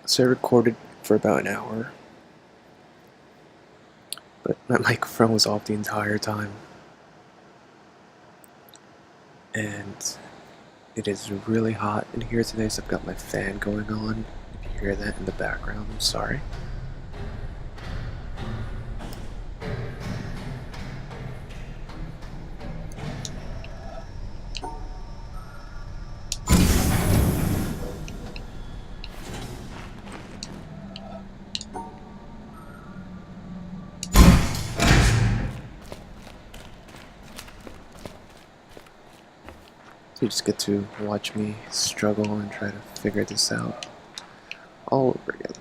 So I recorded for about an hour, but my microphone was off the entire time. And it is really hot in here today, so I've got my fan going on. If you hear that in the background, I'm sorry. You just get to watch me struggle and try to figure this out all over again.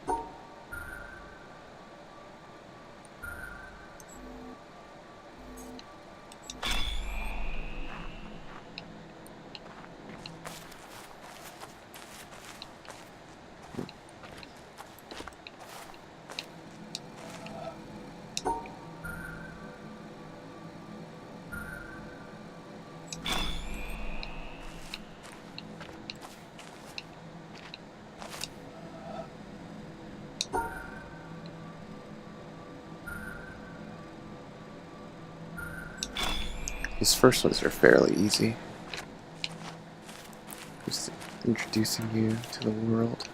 These first ones are fairly easy. Just introducing you to the world.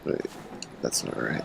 Wait, that's not right.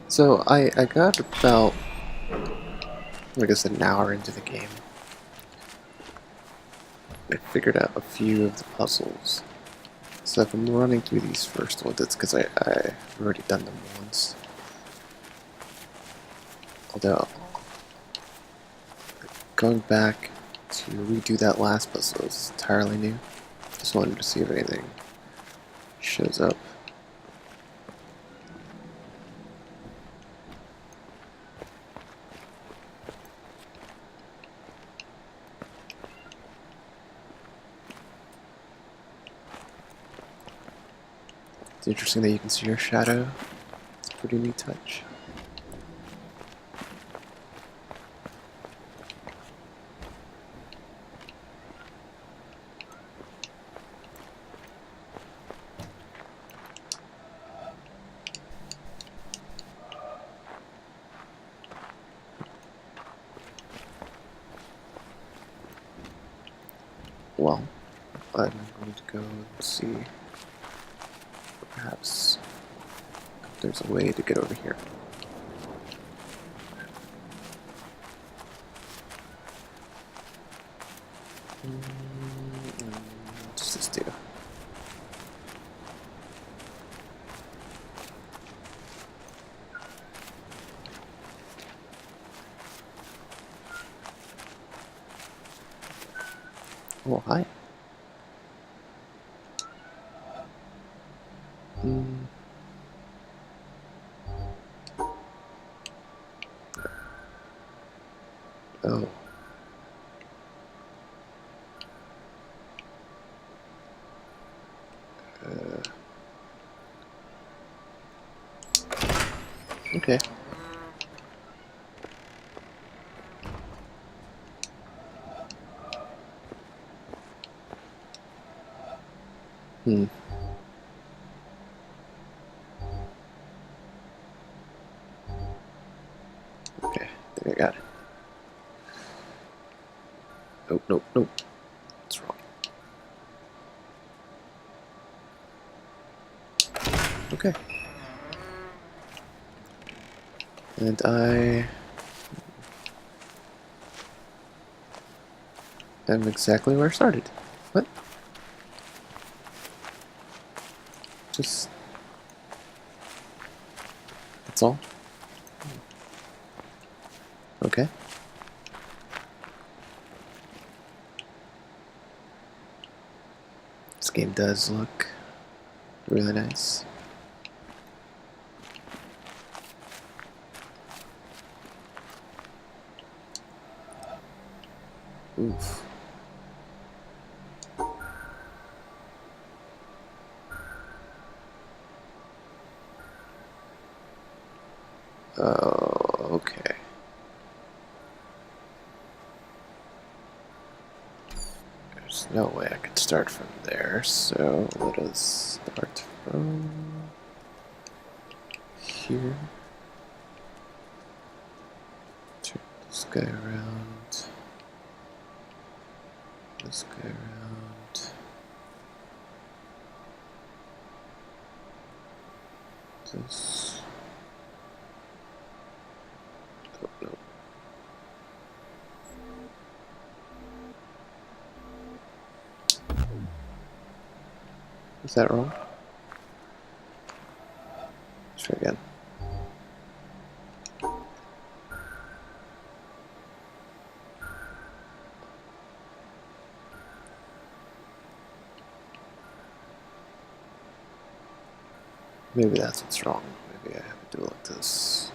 So I got about, I guess, an hour into the game. I figured out a few of the puzzles. So if I'm running through these first ones, it's because I've already done them once. Although, going back to redo that last puzzle is entirely new. Just wanted to see if anything shows up. It's interesting that you can see your shadow. It's a pretty neat touch. Well, I'm going to go and see perhaps if there's a way to get over here. What's this do? Oh, hi. Oh. Okay. Hmm. Okay, I think I got it. Nope, nope, nope. That's wrong. Okay. And I am exactly where I started. What? Just... that's all? Okay. This game does look really nice. Oof. Oh, okay. There's no way I could start from there, so let us start from here. Turn this guy around. This guy around. This. Oh, no. Is that wrong? Let's try again. Maybe that's what's wrong. Maybe I have to do it like this.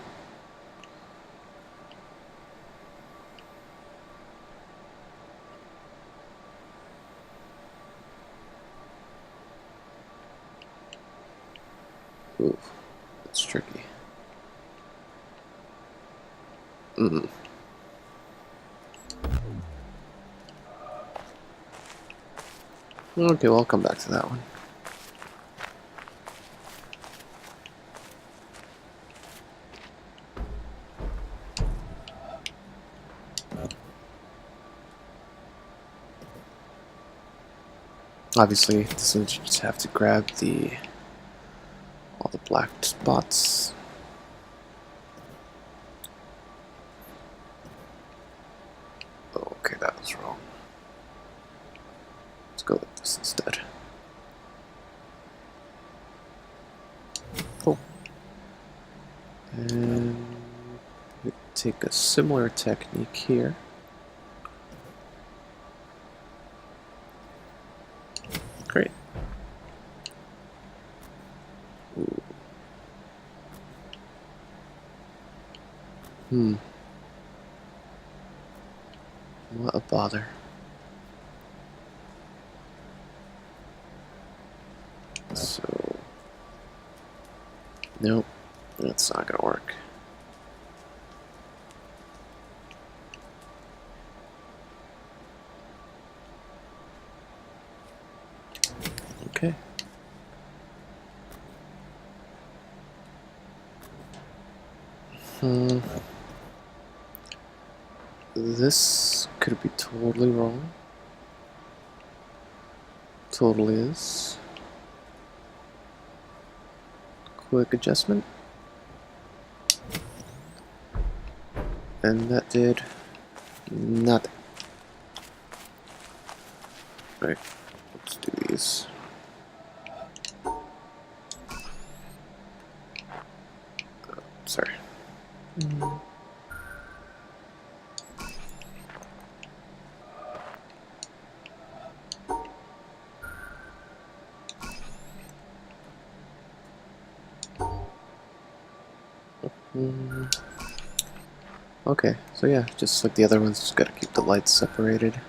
Ooh, that's tricky. Mm. Okay, well, I'll come back to that one. Obviously, this one you just have to grab all the black spots. Oh, okay, that was wrong. Let's go with this instead. Cool. And we take a similar technique here. Great. Ooh. What a bother. So, nope, that's not gonna work. Okay. This could be totally wrong. Totally is. Quick adjustment. And that did nothing. Right, let's do these. Sorry. Okay, so yeah, just like the other ones, just gotta keep the lights separated.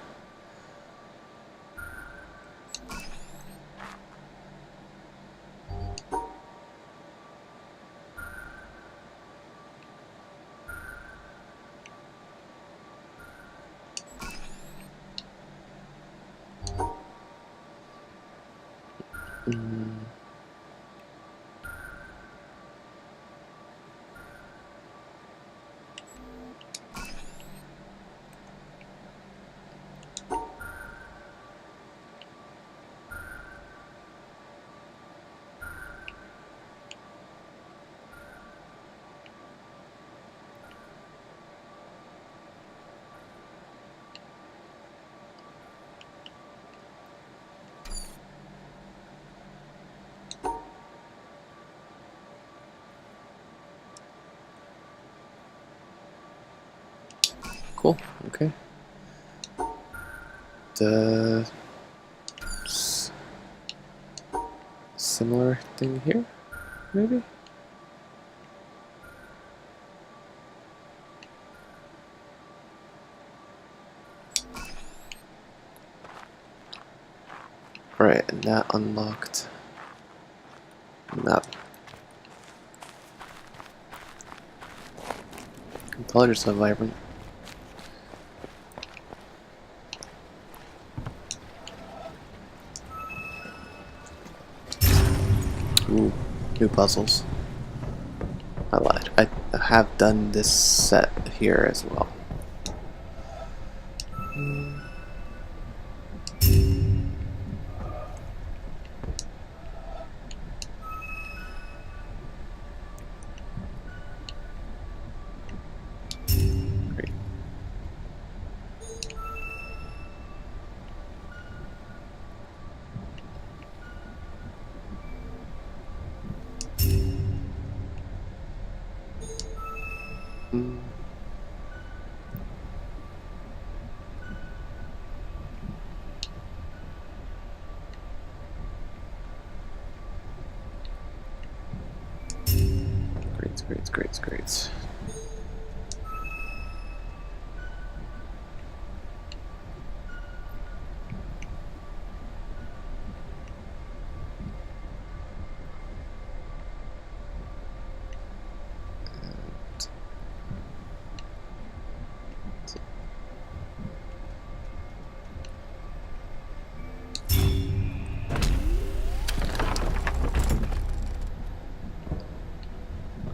Cool. Okay. The similar thing here, maybe? Right, and that unlocked. That. Colors are so vibrant. Ooh, new puzzles. I lied. I have done this set here as well. Great. Mm. Great.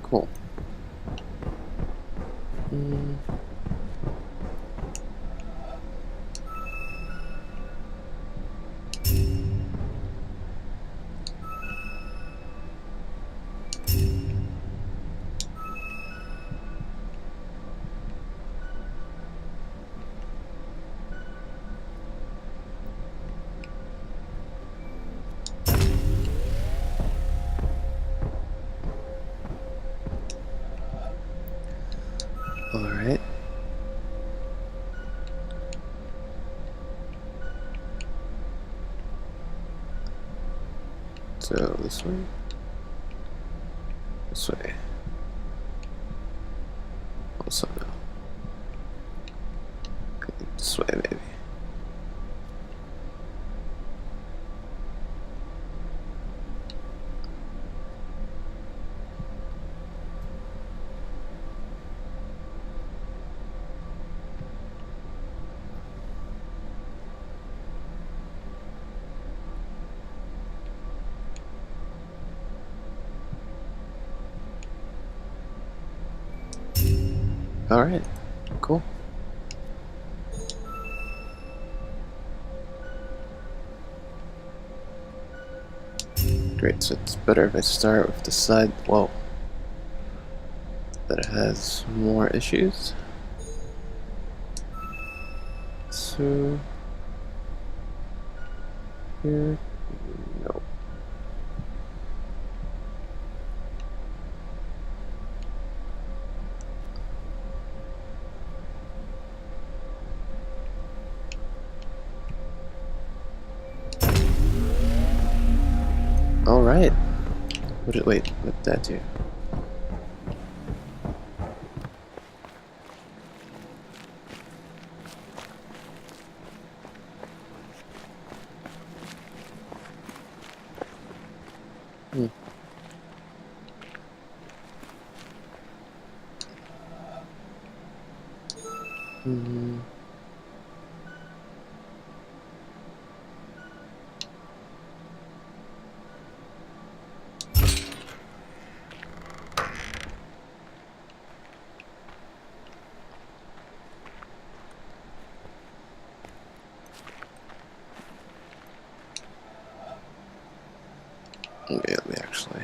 Cool. Mm. Alright. So this way? This way. Also no. Okay, this way maybe. Alright. Cool. Great, so it's better if I start with the side, whoa, that has more issues. So, here, no. Alright. Wait, what did that do? Hmm. Mm. Okay, let me actually.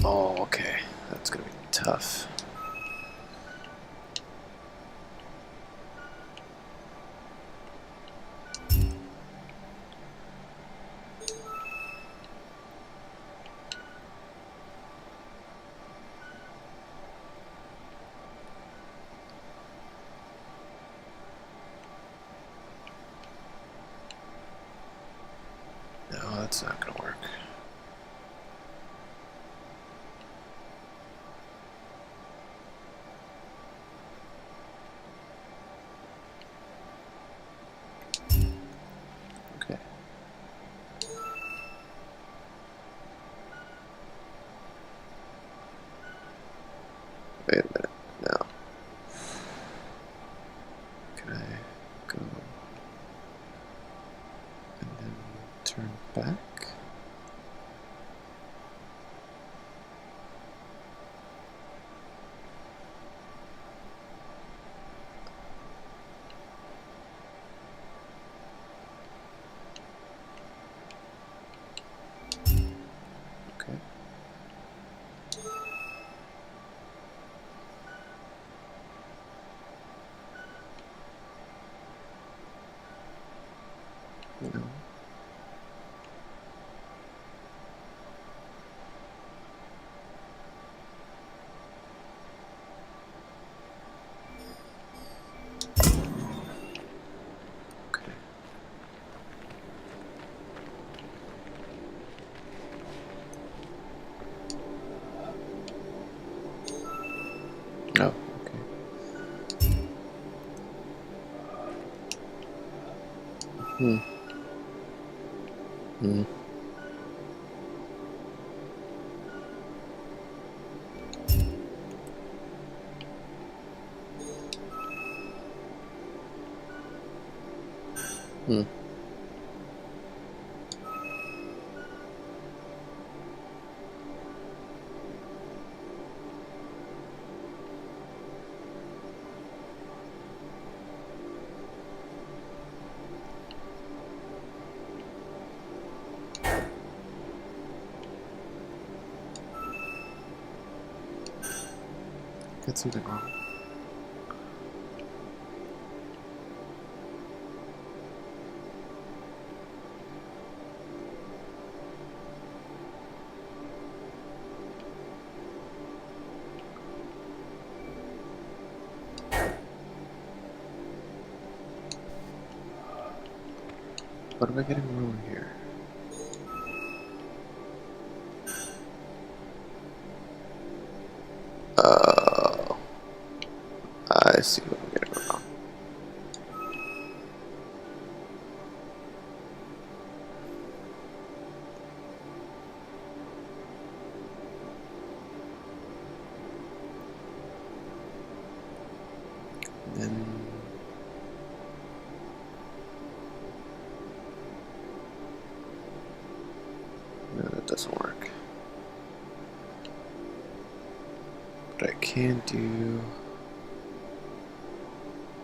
Oh, okay. That's gonna be tough. It's not gonna work. Okay. Wait a minute. Now, can I go and then turn back? Okay. No. Okay. Oh, okay. Hmm. Hmm. Hmm. Got something wrong. What am I getting wrong here? Oh, I see what I'm getting wrong. And then no, that doesn't work. But I can do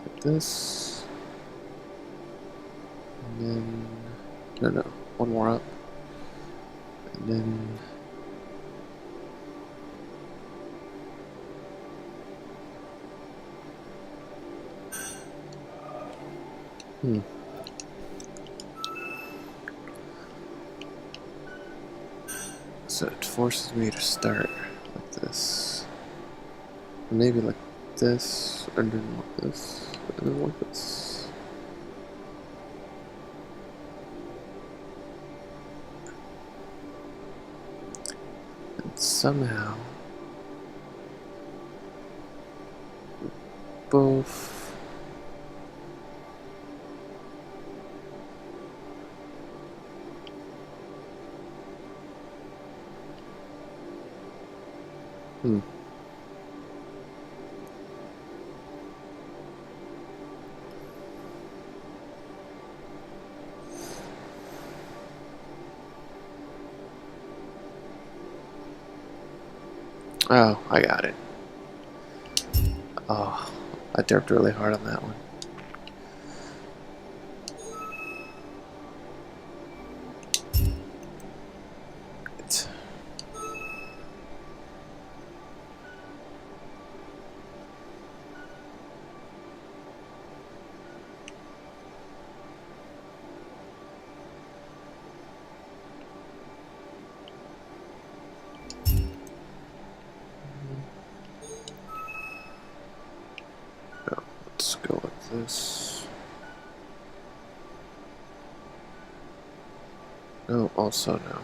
like this, and then no, one more up, and then so it forces me to start like this, maybe like this, and then like this, and then like this. And somehow both Oh, I got it. Oh, I derped really hard on that one. It's... Oh, let's go with this. No, also no.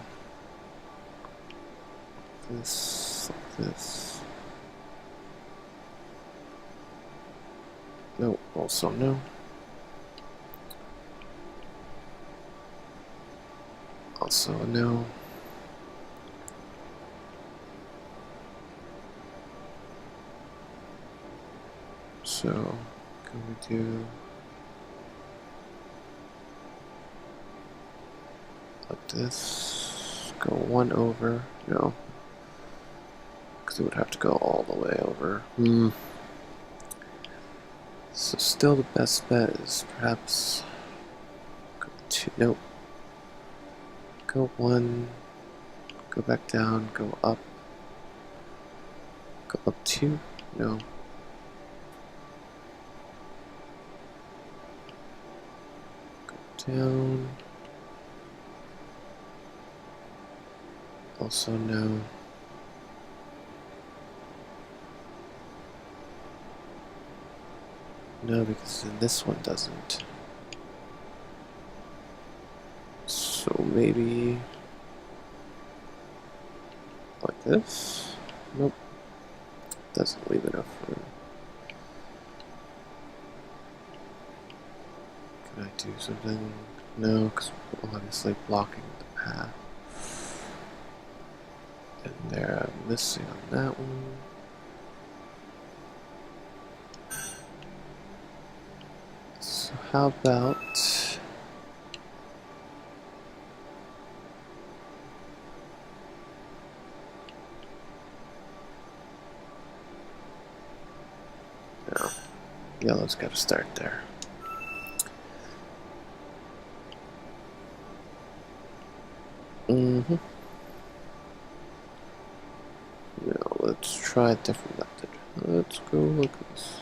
This, this. No, also no. Also no. So, can we do like this? Go one over? No. Because it would have to go all the way over. So still the best bet is perhaps go two, nope. Go one, go back down, go up two, no. Go down, also no. No, because then this one doesn't. So maybe like this? Nope. Doesn't leave enough room. Can I do something? No, because we're obviously blocking the path. And they're missing on that one. So how about no, yellow's got to start there. Now let's try a different method. Let's go look at this.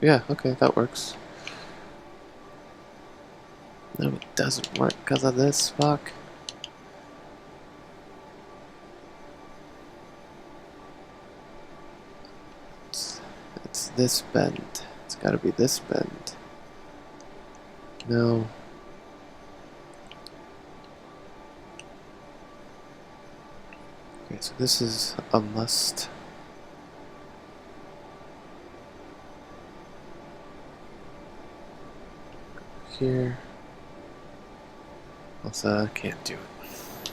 Yeah, okay, that works. No, it doesn't work because of this, fuck. It's this bend. It's gotta be this bend. No. Okay, so this is a must. Here. Also, I can't do it.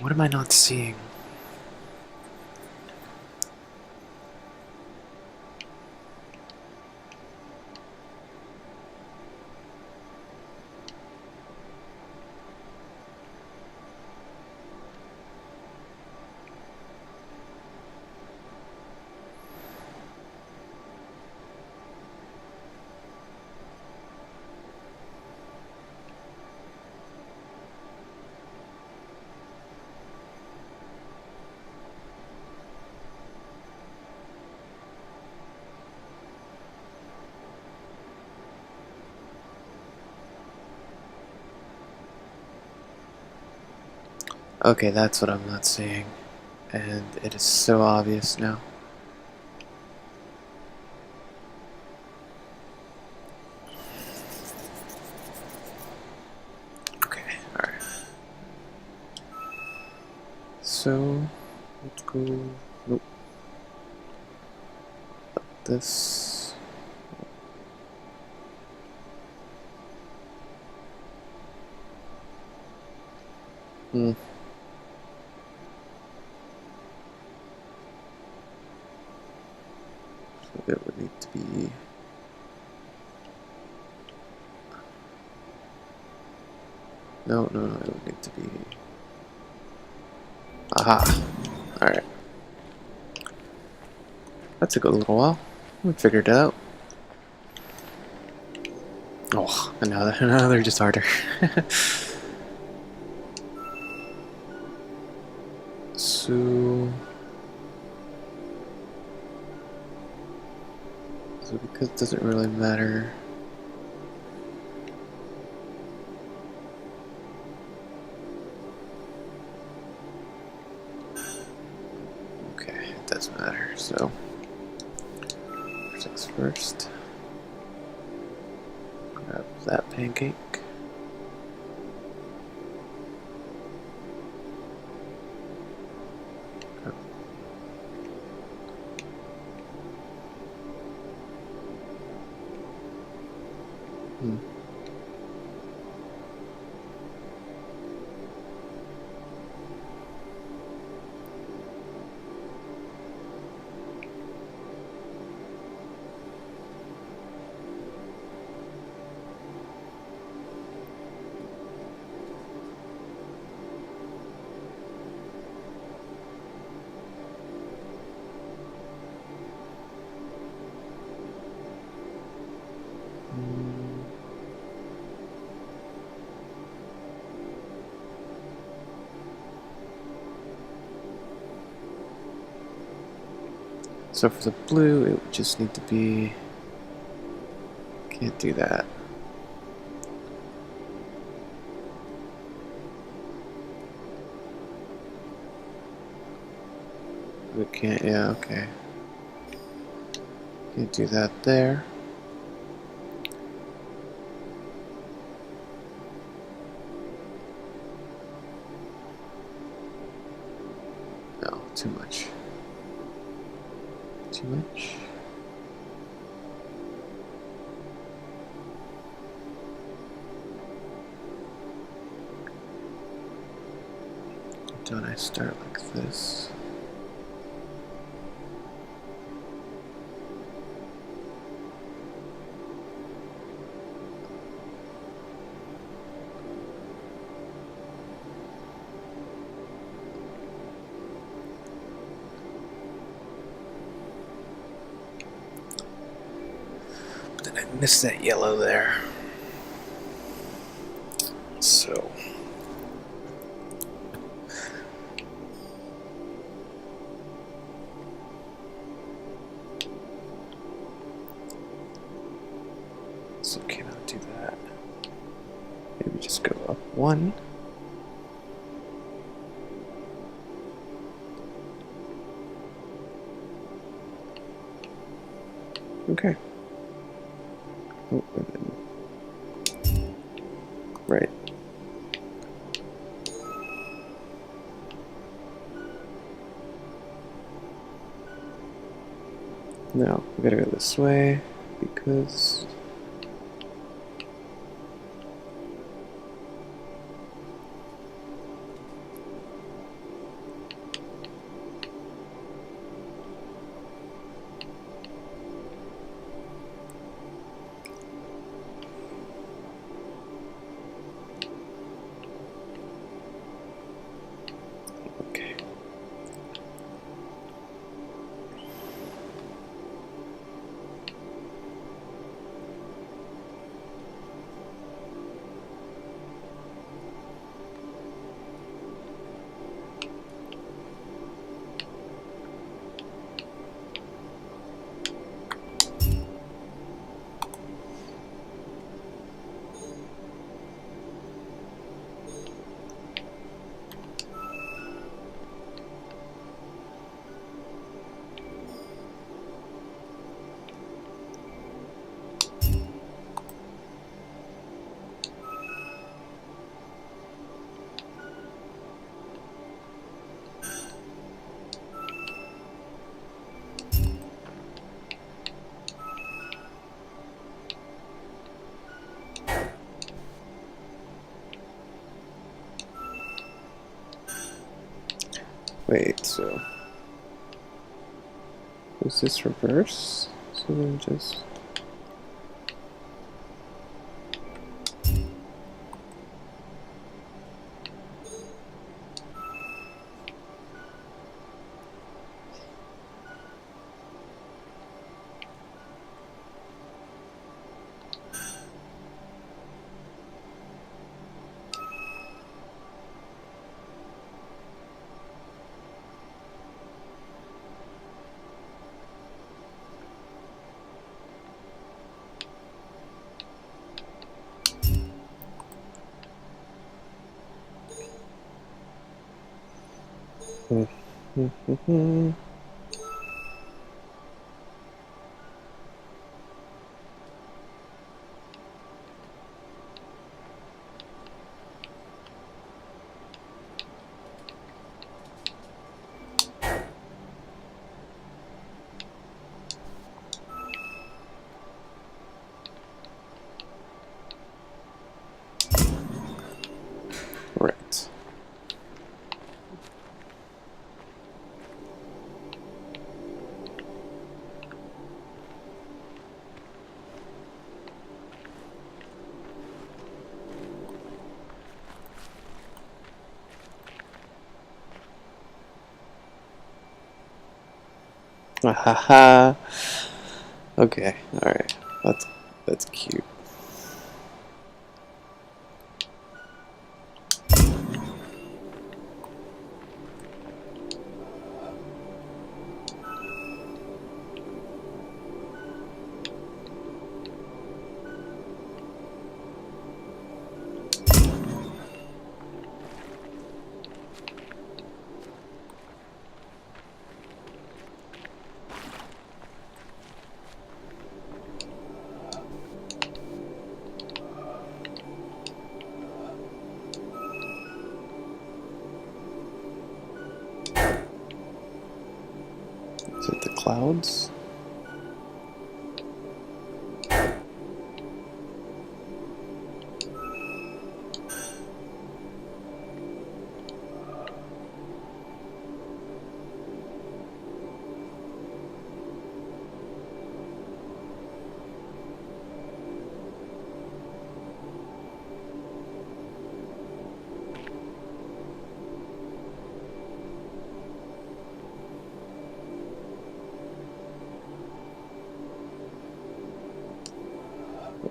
What am I not seeing? Okay, that's what I'm not seeing. And it is so obvious now. Okay, alright. So, let's go. Nope. Like this. So it would need to be. No, it would need to be. Aha! Alright. That took a little while. We figured it out. Oh, and now they're just harder. So because it doesn't really matter. Okay, it does matter, so things first. Grab that pancake. So for the blue, it would just need to be... Can't do that. We can't, yeah, okay. Can't do that there. No, too much. Too much. Don't I start like this? But then I missed that yellow there. So... So cannot do that. Maybe just go up one. Okay. Oh, and then... Right. Now, we gotta go this way, because... Okay. Wait, so... Was this reverse? So then just... Hmm. Ahaha. Okay, alright. That's cute. Is it the clouds?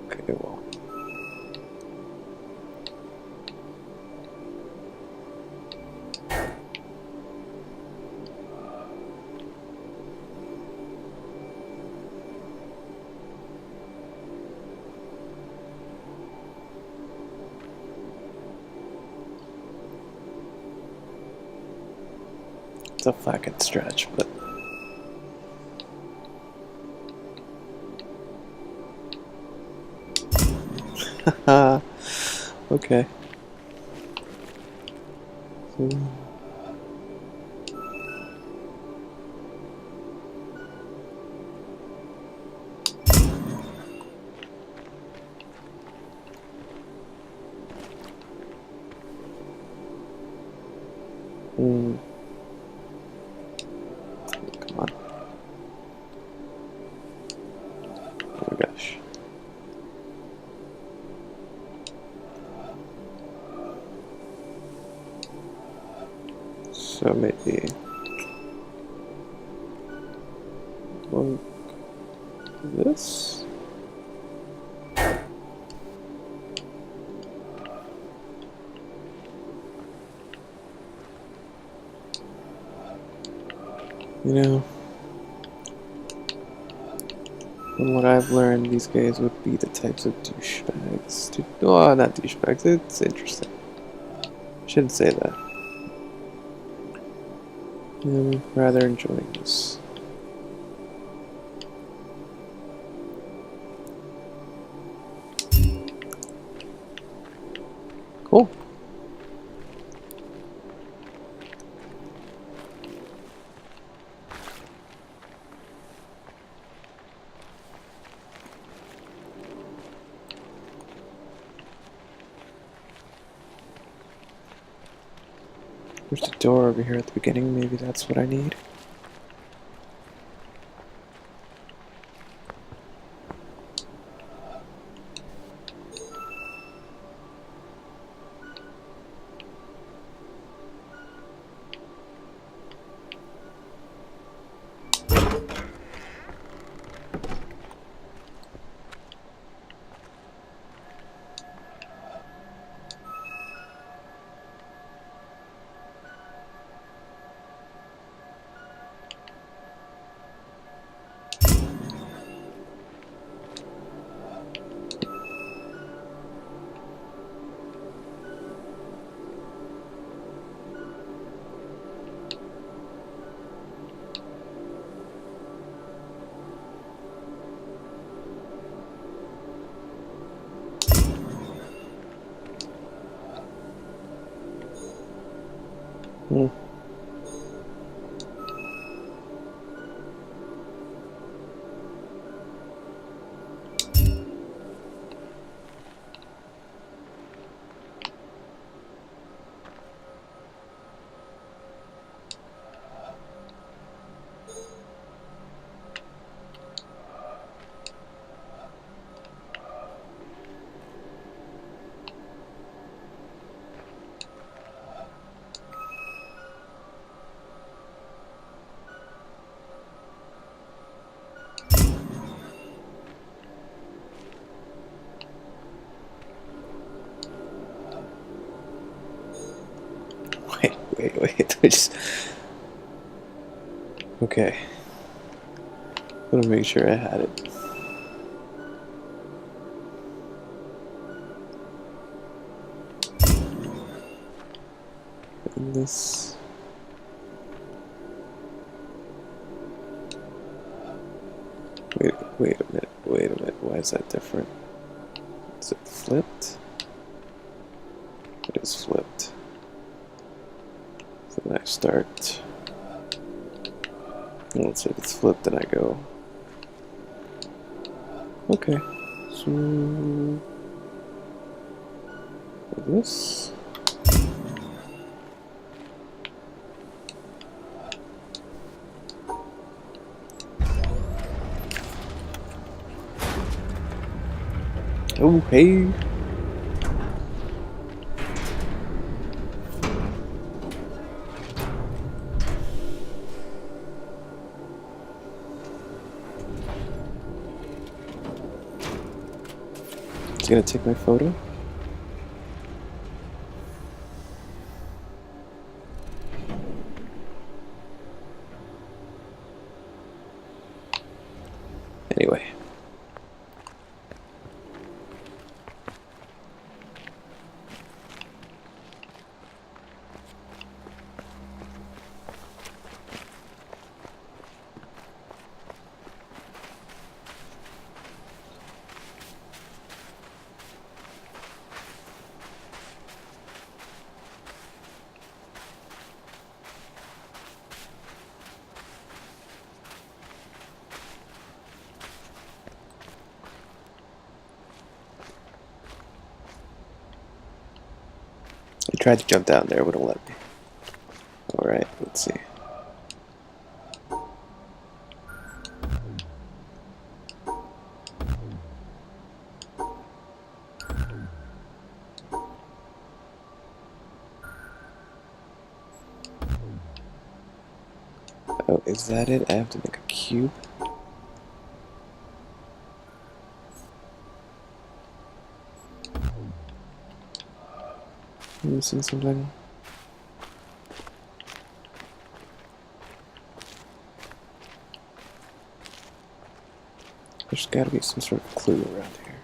Okay, well. It's a fucking stretch, but okay. Mm. Come on. Oh my gosh. So maybe like this? You know, from what I've learned, these guys would be the types of douchebags. Oh, not douchebags. It's interesting. Shouldn't say that. I'm rather enjoying this. Cool. There's a door over here at the beginning. Maybe that's what I need. Hmm. wait. I just... Okay. I'm gonna make sure I had it. And this... Wait a minute. Why is that different? Is it flipped? It is flipped. So then I start... Let's say if it's flipped, then I go... Okay. So... This... Oh, hey! It's gonna take my photo. Anyway. I tried to jump down there, wouldn't let me. Alright, let's see. Oh, is that it? I have to make a cube? I'm missing something. There's gotta be some sort of clue around here.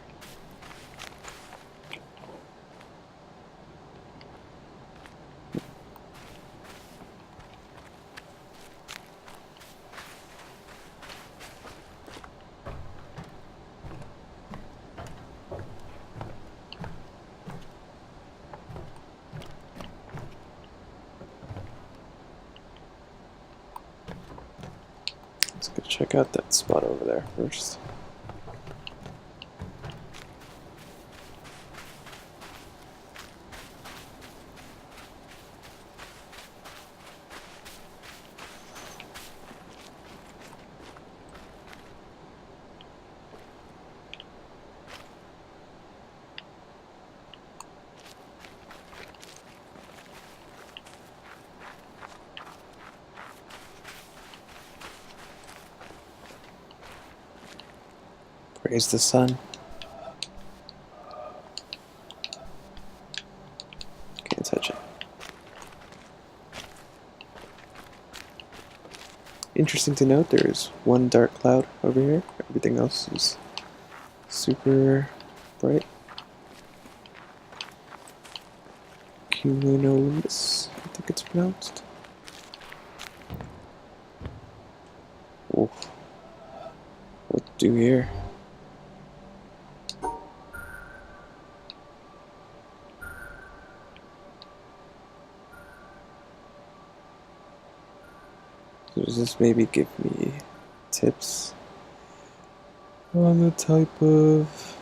Let's go check out that spot over there first. Praise the sun. Can't touch it. Interesting to note, there's one dark cloud over here. Everything else is super bright. Cumulonimbus, I think it's pronounced. Oh, what to do here? Does this maybe give me tips on the type of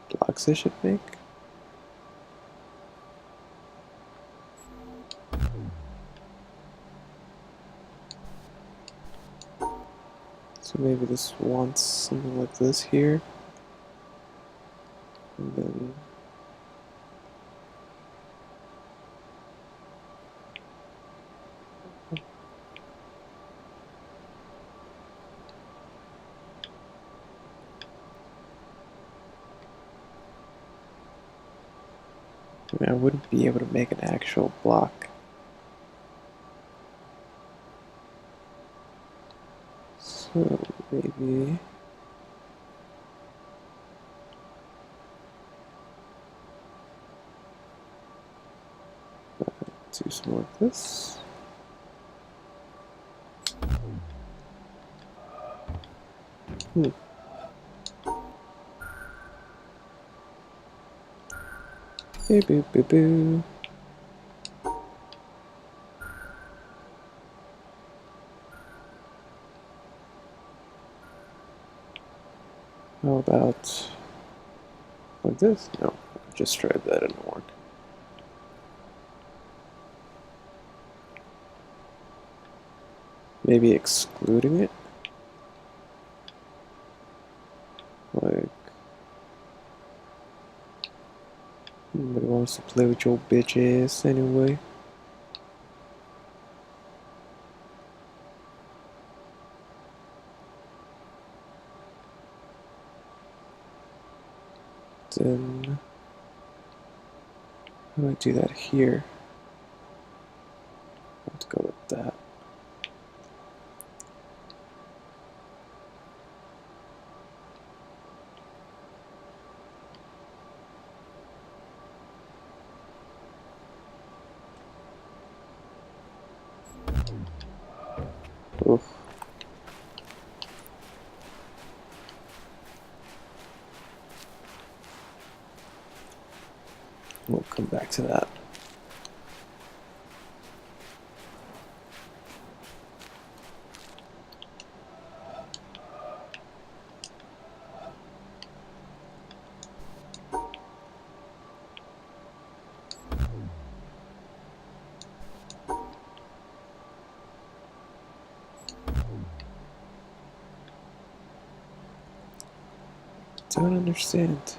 blocks I should make? So maybe this wants something like this here. And then mean, I wouldn't be able to make an actual block. So maybe do some more of this. Boo boo boo boo. How about like this? No, I just tried that, it didn't work. Maybe excluding it? Like, nobody wants to play with your bitch ass anyway. Then, how do I do that here? I have to go with that. Oof. We'll come back to that. Don't understand.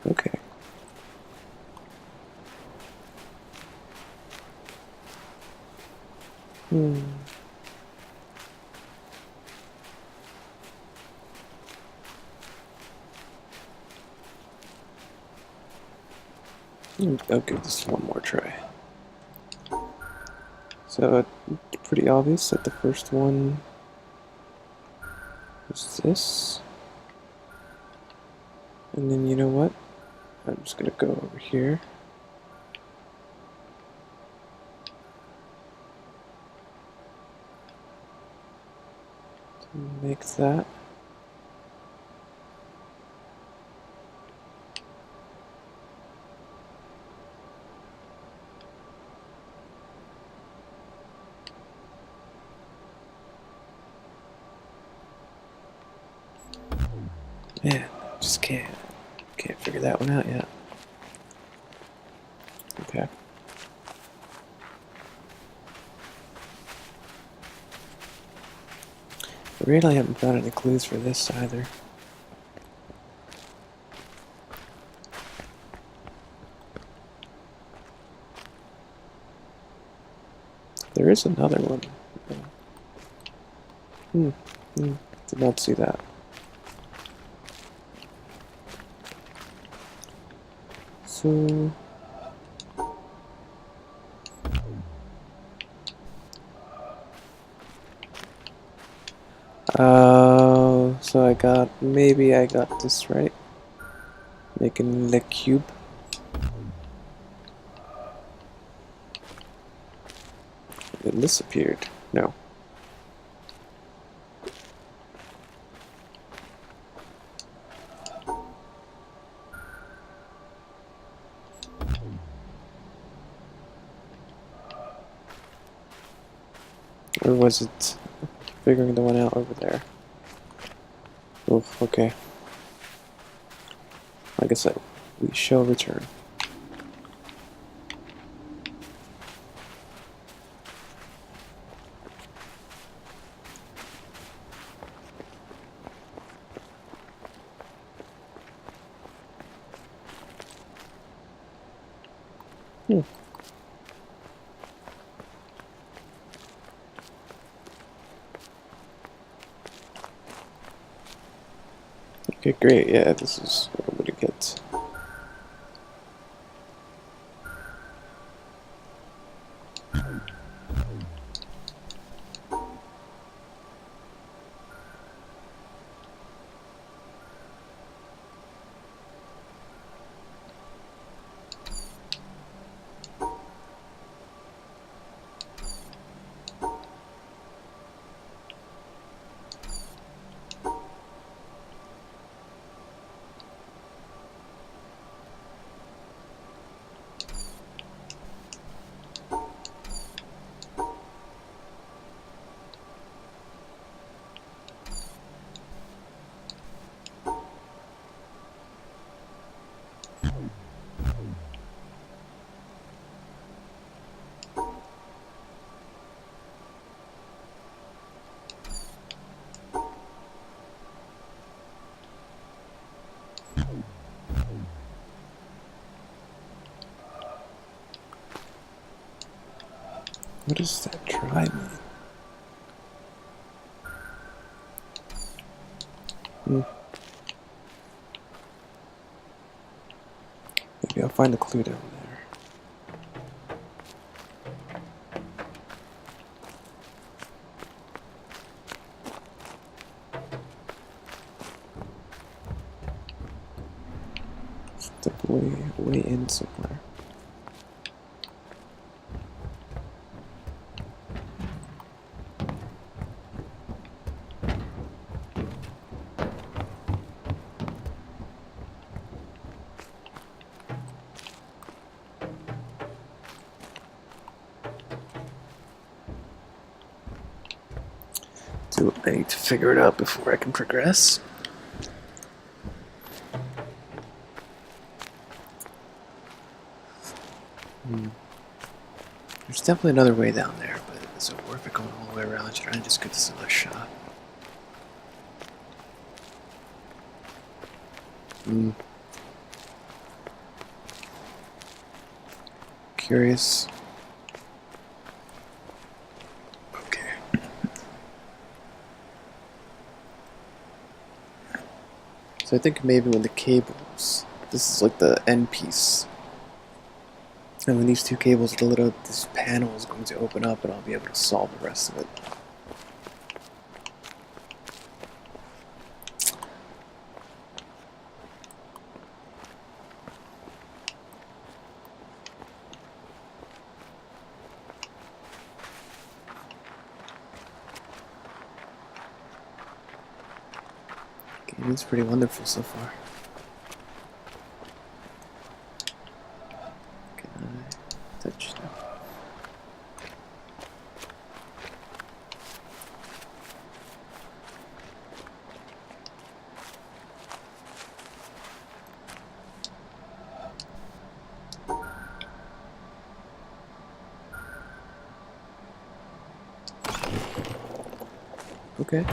Okay. I'll give this one more try. So, it's pretty obvious that the first one is this. And then, you know what? I'm just gonna go over here. Make that. Man, just can't figure that one out yet. Okay. I really haven't found any clues for this either. There is another one. Did not see that. So... so maybe I got this right. Making the cube. And this appeared. No. Or was it figuring the one out over there? Oof, okay. Like I said, we shall return. Okay, great. Yeah, this is what I'm gonna get. What does that try mean? Maybe I'll find a clue down there. Step way in somewhere. I need to figure it out before I can progress. There's definitely another way down there, but is it worth it going all the way around? Should I just give this another shot? Curious. Okay. So I think maybe when the cables, this is like the end piece, and when these two cables are lit up, this panel is going to open up and I'll be able to solve the rest of it. It's pretty wonderful so far. Can I touch that? Okay.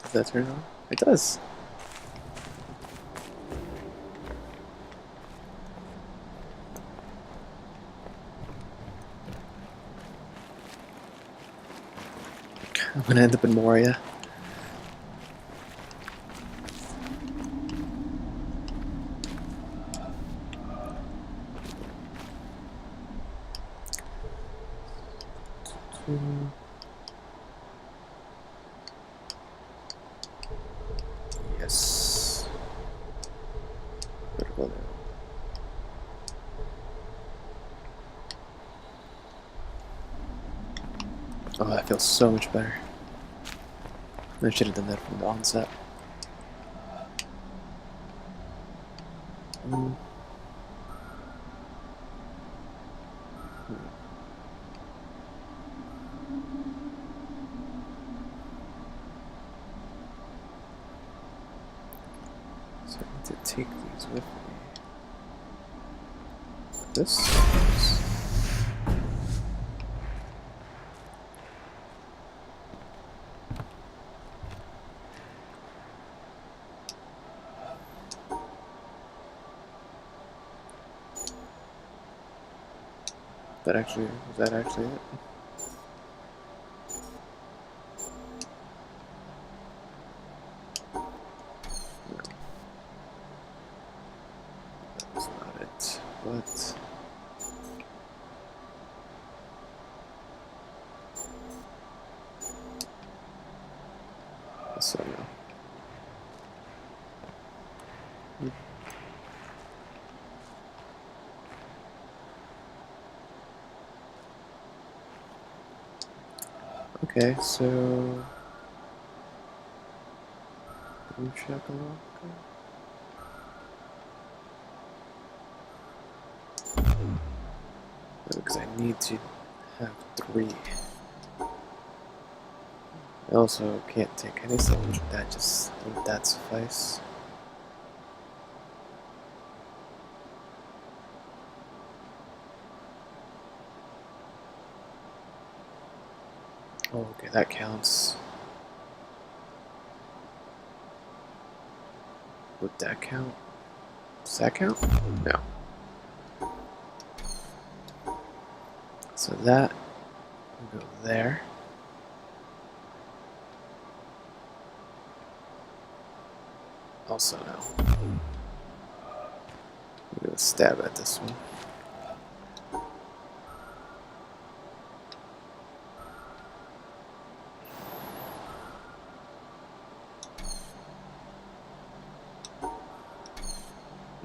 Does that turn on? It does. I'm gonna end up in Moria. Yes. Vertical now. Oh, that feels so much better. I should have done that from the onset. So I need to take these with me. This. Was that actually it? No, that was not it. But so no. Okay, so boom shakalaka. Because I need to have 3. I also can't take any damage. That just would that suffice? Oh, okay, that counts. Would that count? Does that count? No. So that will go there. Also no. I'm gonna stab at this one.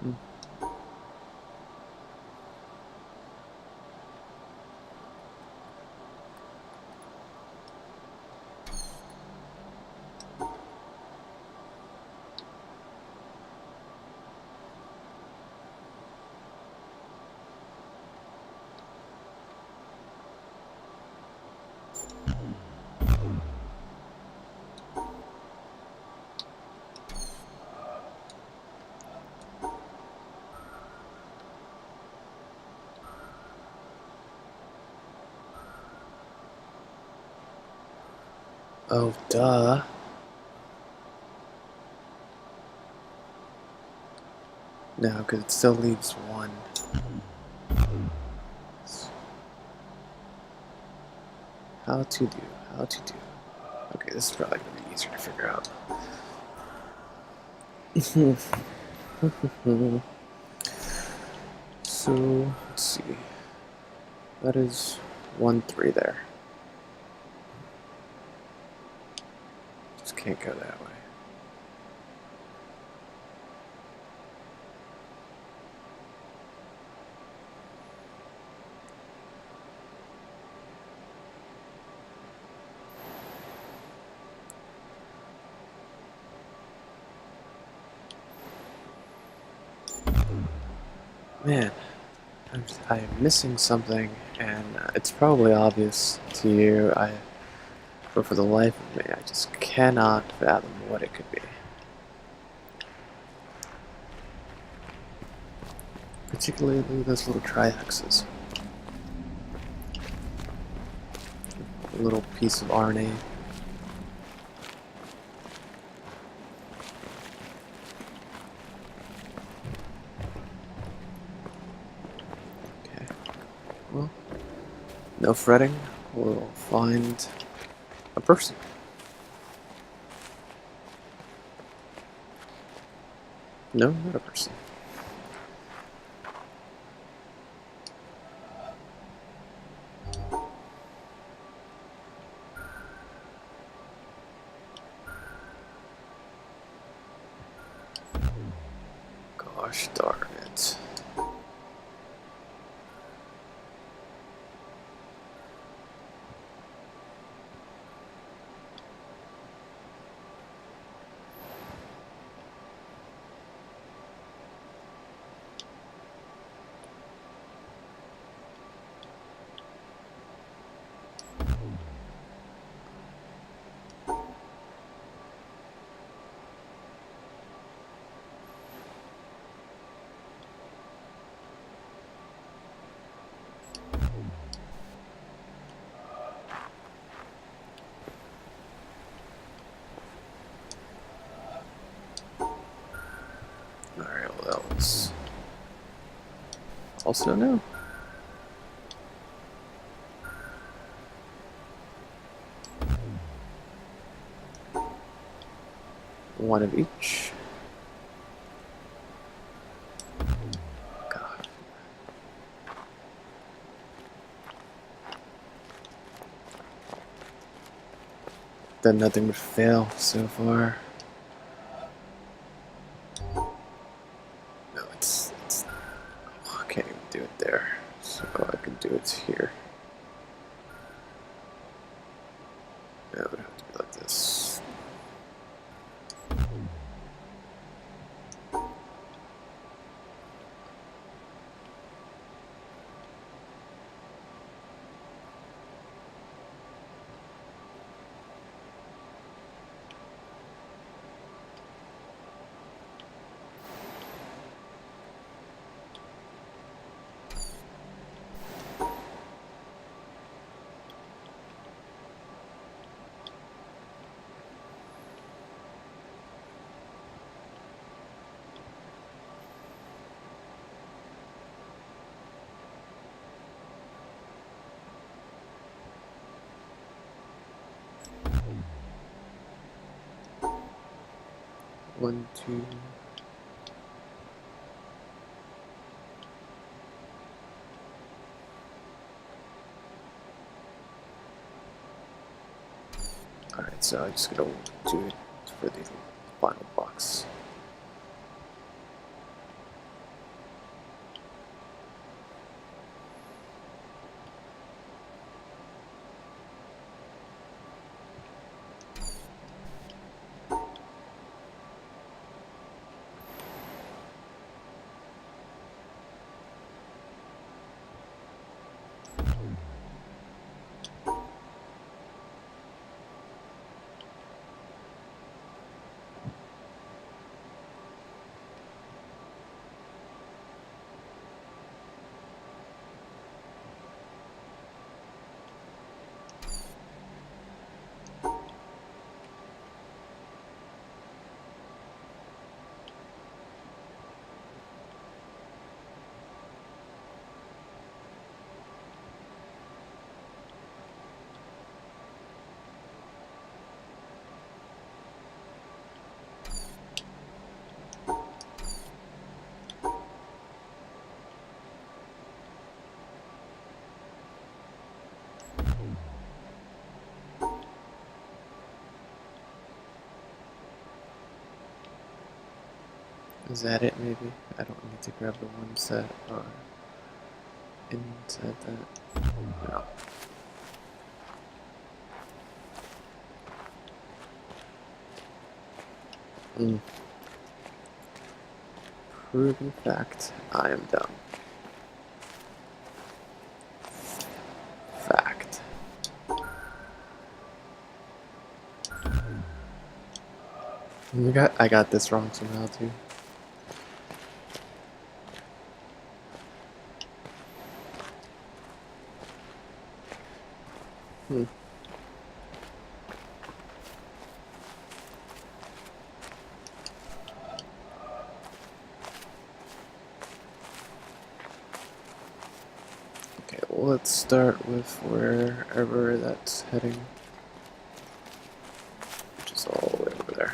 Mm. Oh, duh. No, because it still leaves 1. How to do. Okay, this is probably going to be easier to figure out. So, let's see. That is 1-3 there. Just can't go that way. Man, I am missing something, and it's probably obvious to you. But for the life of me, I just cannot fathom what it could be. Particularly those little triaxes. A little piece of RNA. Okay. Well, no fretting. We'll find a person. No, not a person. Gosh darn it. Alright, well that was also no. one of each. God. Then nothing would fail so far. No, it's oh, I can't even do it there. So I can do it here. No, it would have to be like this. One, two. Alright, so I'm just gonna do it for the final box. Is that it, maybe? I don't need to grab the ones that are inside that. No. Proven fact, I am dumb. Fact. I got this wrong somehow, too. Okay, well, let's start with wherever that's heading, which is all the way over there.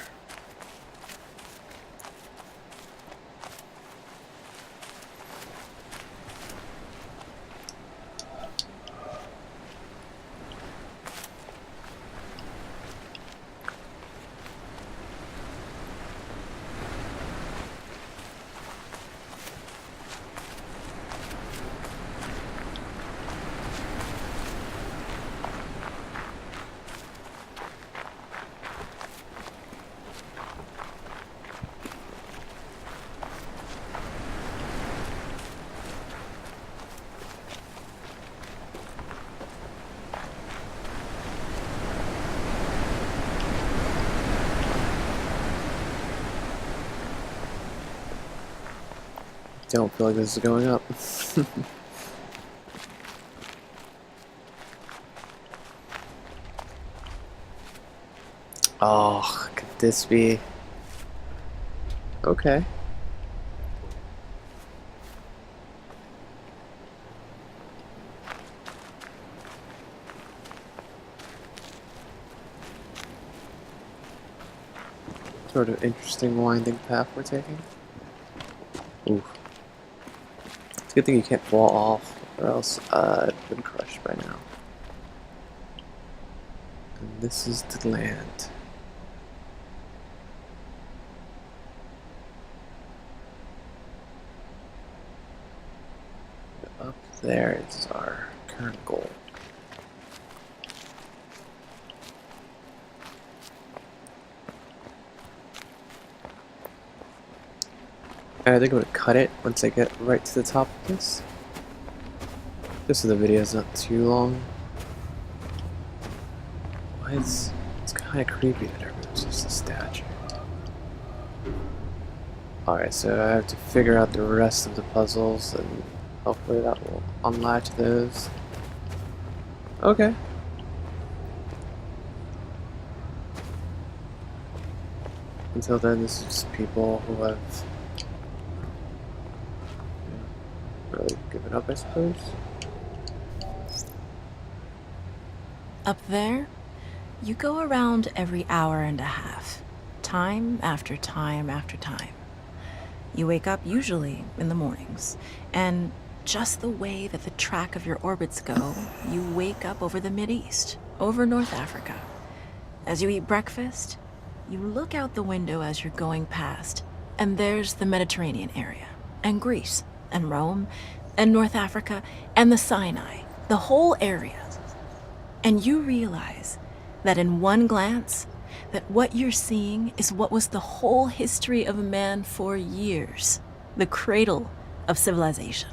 Don't feel like this is going up. Oh, could this be? Okay. sort of interesting winding path we're taking. Oof. It's a good thing you can't fall off, or else I'd been crushed by now. And this is the land. Up there is our current goal. And I think I'm gonna cut it once I get right to the top of this. Just so the video is not too long. Why is it's kind of creepy that everyone's just a statue. Alright, so I have to figure out the rest of the puzzles and hopefully that will unlatch those. Okay. Until then, this is just people who have really given up, I suppose. Up there, you go around every hour and a half, time after time after time. You wake up usually in the mornings, and just the way that the track of your orbits go, you wake up over the Mideast, over North Africa. As you eat breakfast, you look out the window as you're going past, and there's the Mediterranean area, and Greece, and Rome, and North Africa, and the Sinai, the whole area. And you realize that in one glance, that what you're seeing is what was the whole history of man for years, the cradle of civilization.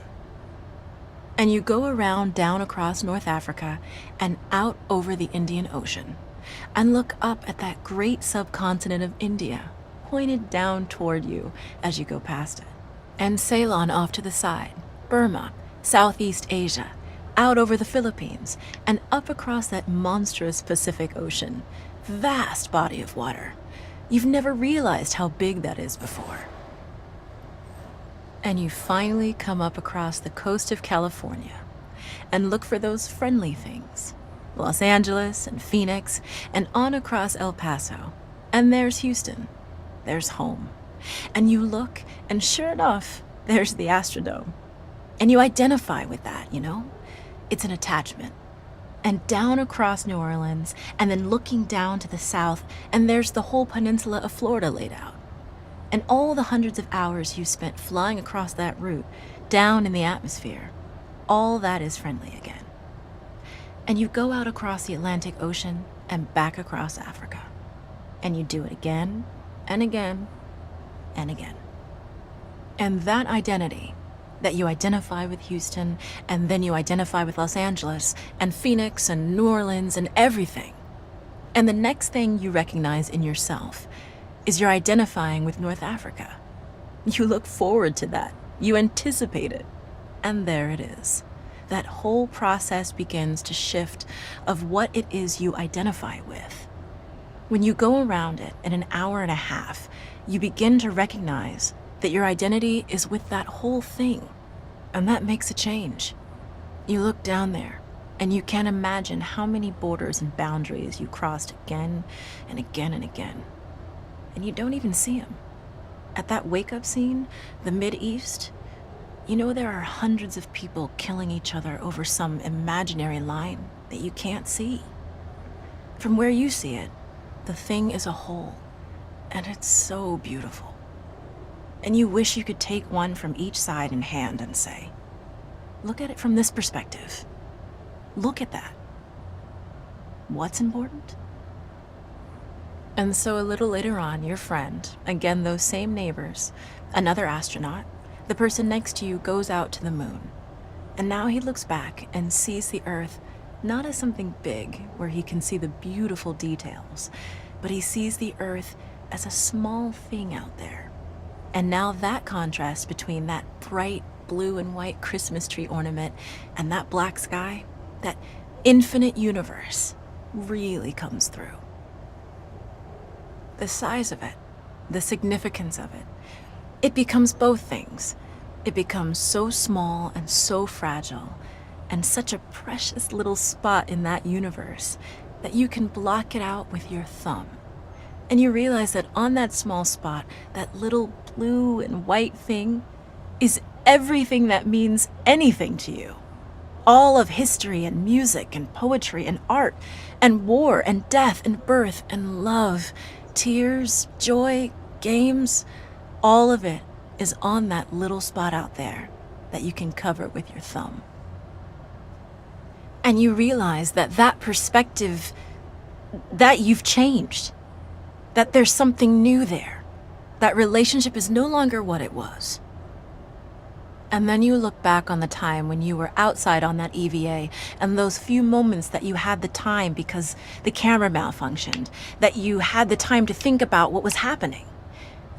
And you go around down across North Africa and out over the Indian Ocean and look up at that great subcontinent of India, pointed down toward you as you go past it. And Ceylon off to the side, Burma, Southeast Asia, out over the Philippines, and up across that monstrous Pacific Ocean. Vast body of water. You've never realized how big that is before. And you finally come up across the coast of California and look for those friendly things. Los Angeles and Phoenix and on across El Paso. And there's Houston. There's home. And you look, and sure enough, there's the Astrodome. And you identify with that, you know? It's an attachment. And down across New Orleans, and then looking down to the south, and there's the whole peninsula of Florida laid out. And all the hundreds of hours you spent flying across that route, down in the atmosphere, all that is friendly again. And you go out across the Atlantic Ocean and back across Africa. And you do it again, and again, and again. And that identity, that you identify with Houston, and then you identify with Los Angeles, and Phoenix, and New Orleans, and everything. And the next thing you recognize in yourself is you're identifying with North Africa. You look forward to that. You anticipate it. And there it is. That whole process begins to shift of what it is you identify with. When you go around it in an hour and a half, you begin to recognize that your identity is with that whole thing. And that makes a change. You look down there, and you can't imagine how many borders and boundaries you crossed again and again and again. And you don't even see them. At that wake-up scene, the Mideast, you know there are hundreds of people killing each other over some imaginary line that you can't see. From where you see it, the thing is a whole, and it's so beautiful. And you wish you could take one from each side in hand and say, look at it from this perspective. Look at that. What's important? And so a little later on, your friend, again those same neighbors, another astronaut, the person next to you goes out to the moon. And now he looks back and sees the Earth not as something big where he can see the beautiful details, but he sees the Earth as a small thing out there. And now that contrast between that bright blue and white Christmas tree ornament and that black sky, that infinite universe, really comes through. The size of it, the significance of it, it becomes both things. It becomes so small and so fragile, and such a precious little spot in that universe that you can block it out with your thumb. And you realize that on that small spot, that little blue and white thing is everything that means anything to you. All of history and music and poetry and art and war and death and birth and love, tears, joy, games, all of it is on that little spot out there that you can cover with your thumb. And you realize that that perspective, that you've changed, that there's something new there, that relationship is no longer what it was. And then you look back on the time when you were outside on that EVA and those few moments that you had the time because the camera malfunctioned, that you had the time to think about what was happening.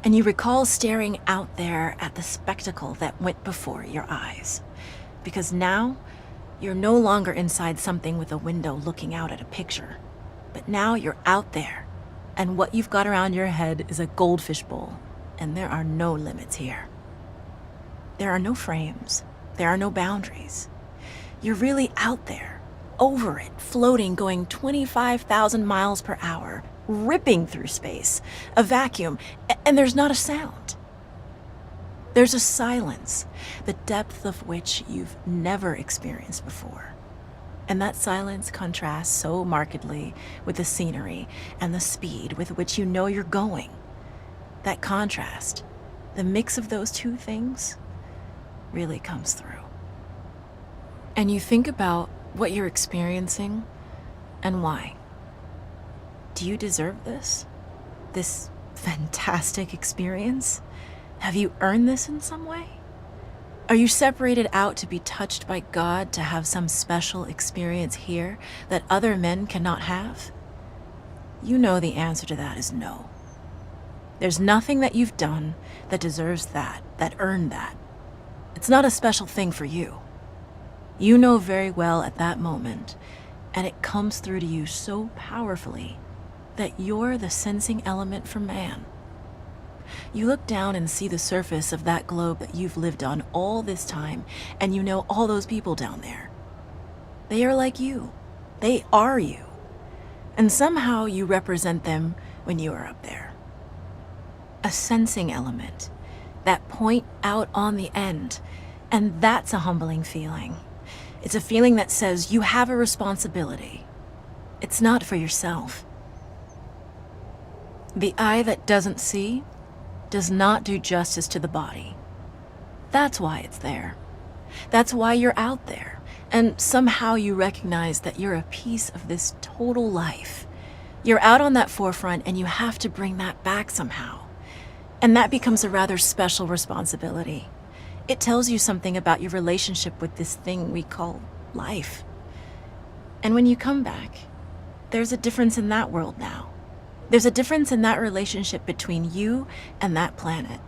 And you recall staring out there at the spectacle that went before your eyes. Because now, you're no longer inside something with a window looking out at a picture. But now you're out there, and what you've got around your head is a goldfish bowl, and there are no limits here. There are no frames. There are no boundaries. You're really out there, over it, floating, going 25,000 miles per hour, ripping through space, a vacuum, and there's not a sound. There's a silence, the depth of which you've never experienced before. And that silence contrasts so markedly with the scenery and the speed with which you know you're going. That contrast, the mix of those two things, really comes through. And you think about what you're experiencing and why. Do you deserve this? This fantastic experience? Have you earned this in some way? Are you separated out to be touched by God to have some special experience here that other men cannot have? You know the answer to that is no. There's nothing that you've done that deserves that earned that. It's not a special thing for you. You know very well at that moment, and it comes through to you so powerfully, that you're the sensing element for man. You look down and see the surface of that globe that you've lived on all this time, and you know all those people down there. They are like you. They are you. And somehow you represent them when you are up there. A sensing element, that point out on the end, and that's a humbling feeling. It's a feeling that says you have a responsibility. It's not for yourself. The eye that doesn't see does not do justice to the body. That's why it's there. That's why you're out there. And somehow you recognize that you're a piece of this total life. You're out on that forefront and you have to bring that back somehow. And that becomes a rather special responsibility. It tells you something about your relationship with this thing we call life. And when you come back, there's a difference in that world now. There's a difference in that relationship between you and that planet,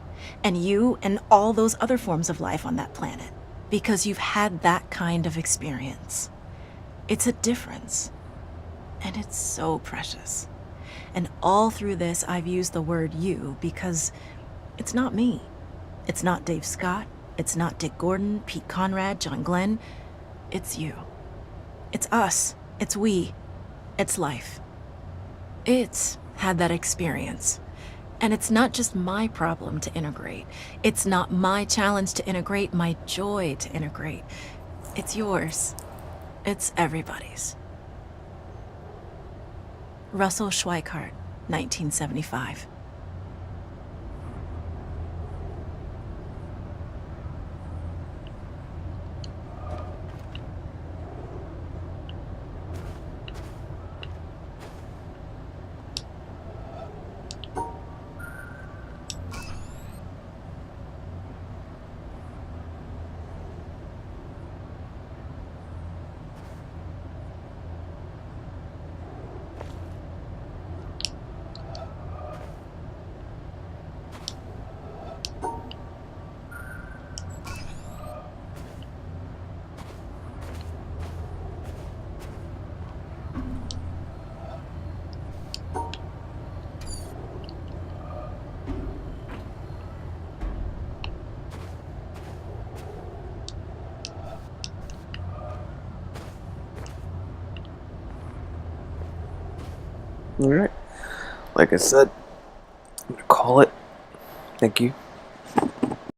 and you and all those other forms of life on that planet, because you've had that kind of experience. It's a difference, and it's so precious. And all through this, I've used the word you because it's not me. It's not Dave Scott. It's not Dick Gordon, Pete Conrad, John Glenn. It's you. It's us. It's we. It's life. It's had that experience. And it's not just my problem to integrate. It's not my challenge to integrate, my joy to integrate. It's yours. It's everybody's. Russell Schweikart, 1975. Alright. like I said, I'm gonna call it. Thank you